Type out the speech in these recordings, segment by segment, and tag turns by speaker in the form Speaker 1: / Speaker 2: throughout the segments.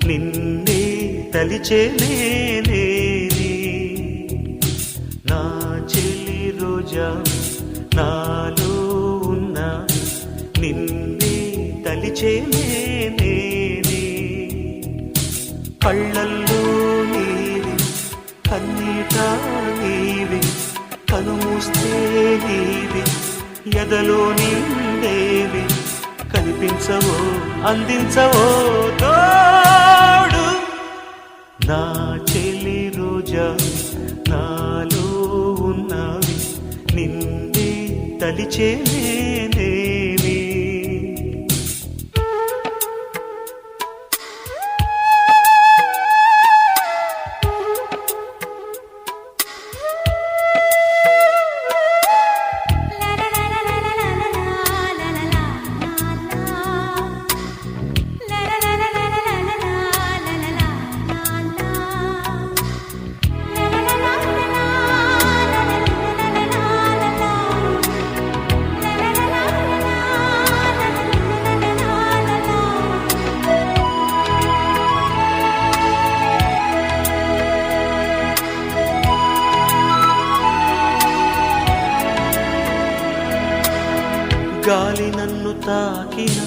Speaker 1: నిన్నే తలిచే నేనే నా చెలి రోజా నాలో ఉన్న నిన్నే తలిచే నేనే కళ్ళల్లో నీవి కన్నీట నీవి కనుమూస్తే నీవి ఎదలో నిండేవి కనిపించవో అందించవో తోడు నా చెలి రోజా నాలో ఉన్నవి నిన్నే తలిచే నేనేవి గాలి నన్ను తాకిన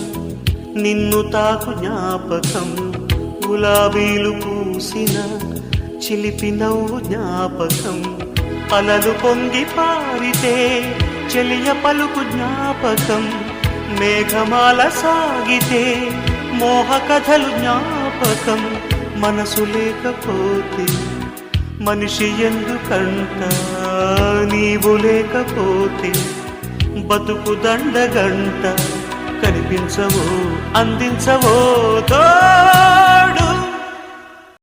Speaker 1: నిన్ను తాకు జ్ఞాపకం గులాబీలు పూసిన చిలిపి నవ్వు జ్ఞాపకం అలలు పొంగి పారితే చెలియ పలుకు జ్ఞాపకం మేఘమాల సాగితే మోహ కథలు జ్ఞాపకం మనసు లేకపోతే మనిషి ఎందుకంట నీవు లేకపోతే బతుకు దండగంట కనిపించవో అందించవో తో